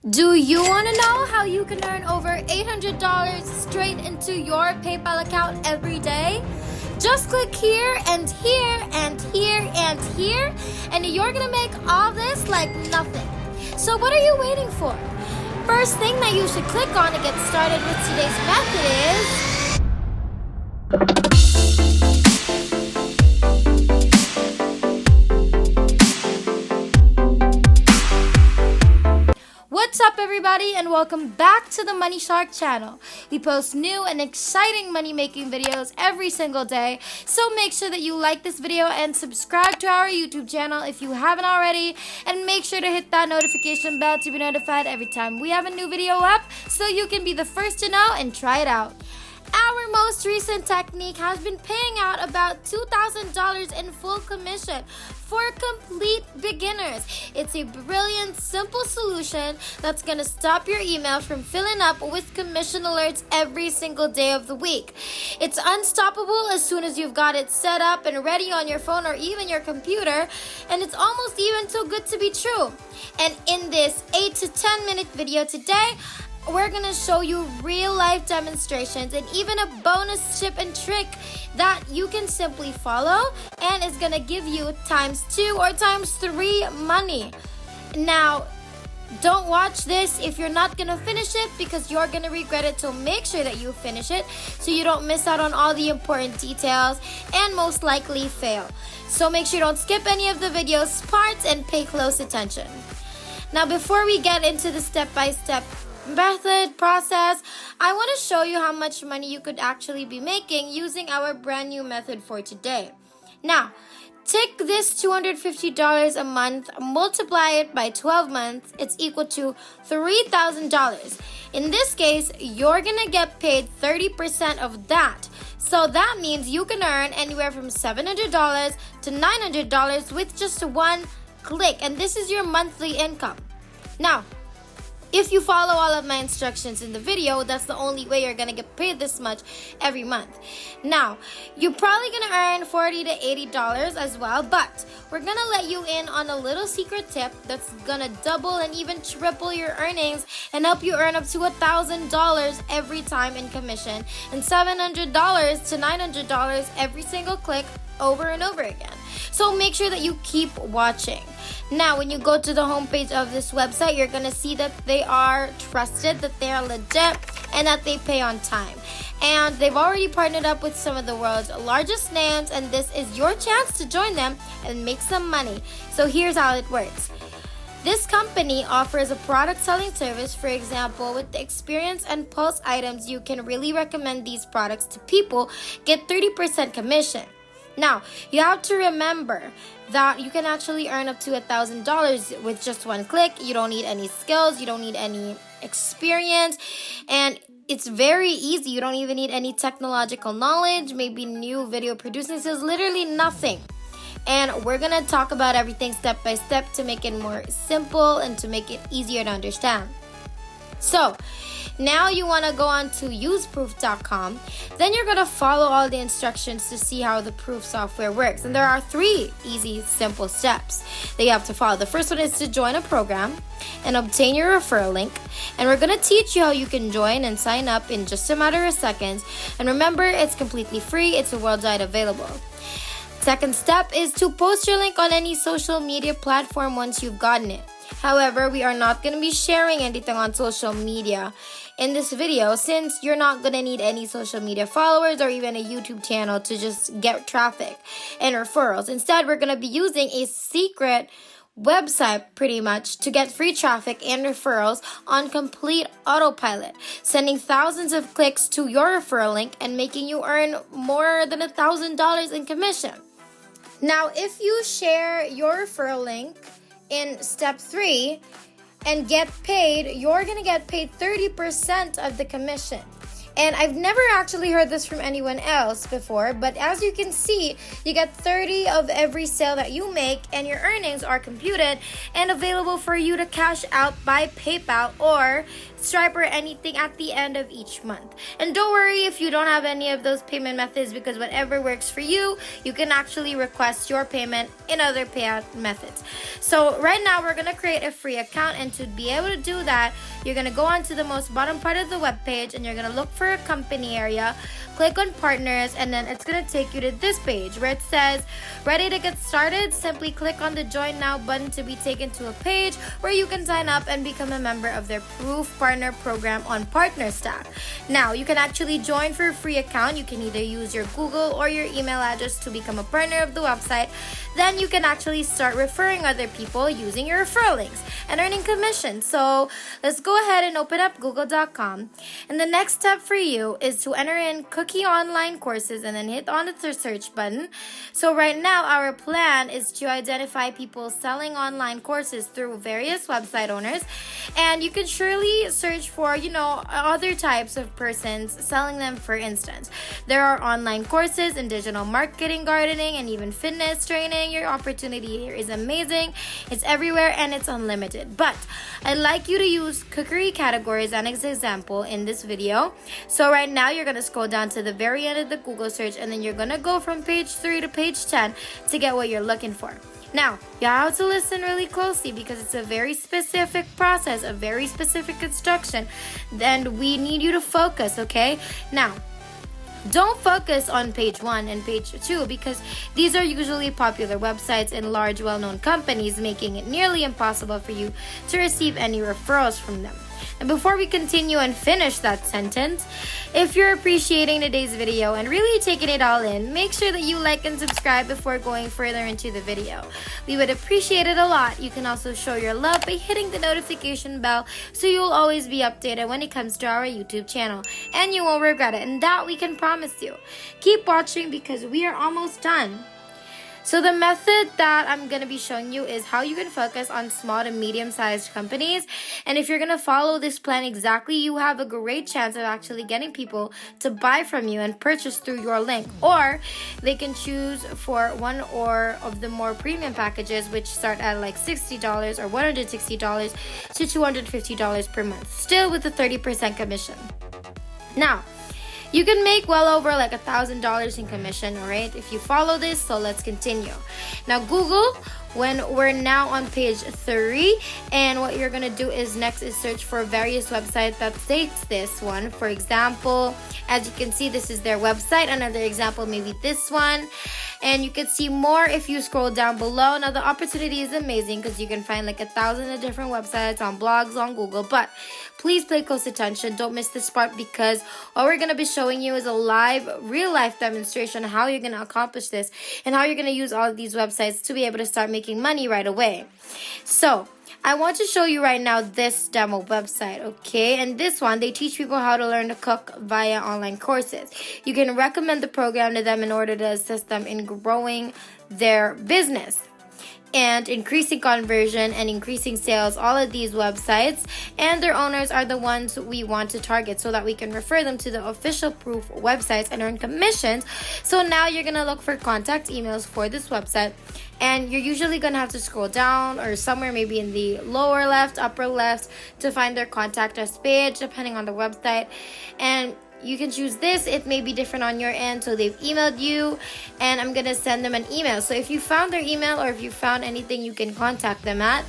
Do you want to know how you can earn over $800 straight into your PayPal account every day? Just click here and here and here and here, and you're going to make all this like nothing. So what are you waiting for? First thing that you should click on to get started with today's method is What's up, everybody, and welcome back to the Money Shark channel. We post new and exciting money making videos every single day, so make sure that you like this video and subscribe to our YouTube channel if you haven't already, and make sure to hit that notification bell to be notified every time we have a new video up so you can be the first to know and try it out. Our most recent technique has been paying out about $2,000 in full commission for complete beginners. It's a brilliant, simple solution that's going to stop your email from filling up with commission alerts every single day of the week. It's unstoppable as soon as you've got it set up and ready on your phone or even your computer, and it's almost even too good to be true. And in this 8 to 10 minute video today, we're going to show you real life demonstrations and even a bonus tip and trick that you can simply follow, and it's going to give you ×2 or ×3 money. Now, don't watch this if you're not going to finish it, because you're going to regret it, so make sure that you finish it so you don't miss out on all the important details and most likely fail. So make sure you don't skip any of the video's parts and pay close attention. Now, before we get into the step-by-step method process, I want to show you how much money you could actually be making using our brand new method for today. Now, take this $250 a month, multiply it by 12 months, it's equal to $3,000. In this case, you're gonna get paid 30% of that. So that means you can earn anywhere from $700 to $900 with just one click, and this is your monthly income. Now, if you follow all of my instructions in the video, that's the only way you're going to get paid this much every month. Now, you're probably going to earn $40 to $80 as well, but we're going to let you in on a little secret tip that's going to double and even triple your earnings and help you earn up to $1,000 every time in commission and $700 to $900 every single click over and over again. So make sure that you keep watching. Now, when you go to the homepage of this website, you're going to see that they are trusted, that they are legit, and that they pay on time. And they've already partnered up with some of the world's largest names, and this is your chance to join them and make some money. So here's how it works. This company offers a product selling service. For example, with the Experience and Pulse items, you can really recommend these products to people, get 30% commission. Now, you have to remember that you can actually earn up to $1,000 with just one click. You don't need any skills, you don't need any experience, and it's very easy. You don't even need any technological knowledge, maybe new video producing skills, literally nothing. And we're going to talk about everything step by step to make it more simple and to make it easier to understand. So, now you want to go on to useproof.com. Then you're going to follow all the instructions to see how the Proof software works. And there are 3 easy, simple steps that you have to follow. The first one is to join a program and obtain your referral link. And we're going to teach you how you can join and sign up in just a matter of seconds. And remember, it's completely free. It's worldwide available. Second step is to post your link on any social media platform once you've gotten it. However, we are not going to be sharing anything on social media in this video, since you're not going to need any social media followers or even a YouTube channel to just get traffic and referrals. Instead, we're going to be using a secret website pretty much to get free traffic and referrals on complete autopilot, sending thousands of clicks to your referral link and making you earn more than $1,000 in commission. Now, if you share your referral link in step 3 and get paid, you're going to get paid 30% of the commission. And I've never actually heard this from anyone else before, but as you can see, you get 30 of every sale that you make, and your earnings are computed and available for you to cash out by PayPal or Stripe or anything at the end of each month. And don't worry if you don't have any of those payment methods, because whatever works for you, you can actually request your payment in other payout methods. So right now we're gonna create a free account, and to be able to do that, you're gonna go onto the most bottom part of the web page, and you're gonna look for a company area, click on partners, and then it's gonna take you to this page where it says ready to get started. Simply click on the join now button to be taken to a page where you can sign up and become a member of their Proof Partner program on PartnerStack. Now you can actually join for a free account. You can either use your Google or your email address to become a partner of the website. Then you can actually start referring other people using your referral links and earning commission. So let's go ahead and open up google.com, and the next step for you is to enter in Cookie Online Courses and then hit on the search button. So right now our plan is to identify people selling online courses through various website owners, and you can surely search for other types of persons selling them. For instance, there are online courses in digital marketing, gardening, and even fitness training. Your opportunity here is amazing. It's everywhere and it's unlimited, but I'd like you to use cookery categories as an example in this video. So right now you're going to scroll down to the very end of the Google search, and then you're going to go from page 3 to page 10 to get what you're looking for. Now, you have to listen really closely because it's a very specific process, a very specific instruction. Then we need you to focus, okay? Now, don't focus on page 1 and page 2 because these are usually popular websites and large well-known companies, making it nearly impossible for you to receive any referrals from them. And before we continue and finish that sentence, if you're appreciating today's video and really taking it all in, make sure that you like and subscribe before going further into the video. We would appreciate it a lot. You can also show your love by hitting the notification bell so you'll always be updated when it comes to our YouTube channel, and you won't regret it, and that we can promise you. Keep watching because we are almost done. So the method that I'm going to be showing you is how you can focus on small to medium-sized companies. And if you're going to follow this plan exactly, you have a great chance of actually getting people to buy from you and purchase through your link. Or they can choose for one or of the more premium packages, which start at like $60 or $160 to $250 per month, still with a 30% commission. Now, you can make well over like $1,000 in commission, alright, if you follow this. So let's continue. Now Google, when we're now on page 3, and what you're gonna do is next is search for various websites that states this one. For example, as you can see, this is their website. Another example, maybe this one. And you can see more if you scroll down below. Now the opportunity is amazing because you can find like 1,000 different websites on blogs on Google, but please pay close attention. Don't miss this part because what we're going to be showing you is a live, real-life demonstration of how you're going to accomplish this and how you're going to use all of these websites to be able to start making money right away. So I want to show you right now this demo website, okay? And this one, they teach people how to learn to cook via online courses. You can recommend the program to them in order to assist them in growing their business and increasing conversion and increasing sales. All of these websites and their owners are the ones we want to target so that we can refer them to the official Proof websites and earn commissions. So now you're gonna look for contact emails for this website, and you're usually gonna have to scroll down or somewhere maybe in the lower left, upper left to find their contact us page depending on the website. And you can choose this. It may be different on your end. So they've emailed you and I'm gonna send them an email. So if you found their email or if you found anything you can contact them at,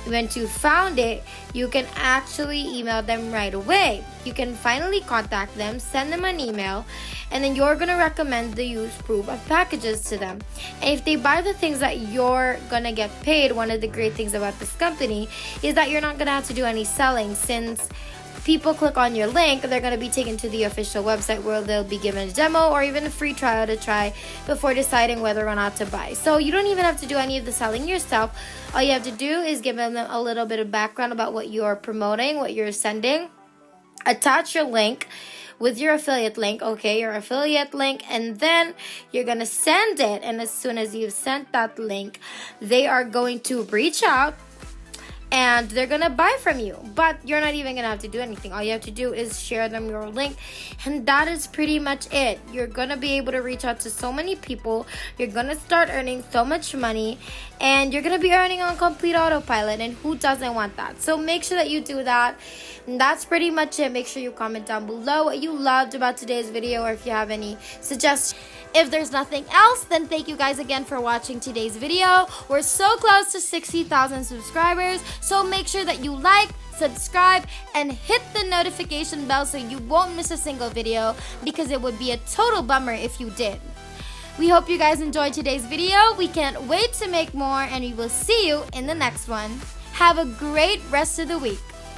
once you found it, you can actually email them right away. You can finally contact them, send them an email, and then you're gonna recommend the use proof of packages to them. And if they buy the things that you're gonna get paid, one of the great things about this company is that you're not gonna have to do any selling. Since people click on your link, they're going to be taken to the official website where they'll be given a demo or even a free trial to try before deciding whether or not to buy. So you don't even have to do any of the selling yourself. All you have to do is give them a little bit of background about what you're promoting, what you're sending. Attach your link with your affiliate link, okay, your affiliate link, and then you're gonna send it. And as soon as you've sent that link, they are going to reach out and they're gonna buy from you. But you're not even gonna have to do anything. All you have to do is share them your link, and that is pretty much it. You're gonna be able to reach out to so many people. You're gonna start earning so much money, and you're gonna be earning on complete autopilot, and who doesn't want that? So make sure that you do that. And that's pretty much it. Make sure you comment down below what you loved about today's video, or if you have any suggestions. If there's nothing else, then thank you guys again for watching today's video. We're so close to 60,000 subscribers, so make sure that you like, subscribe, and hit the notification bell so you won't miss a single video, because it would be a total bummer if you did. We hope you guys enjoyed today's video. We can't wait to make more, and we will see you in the next one. Have a great rest of the week.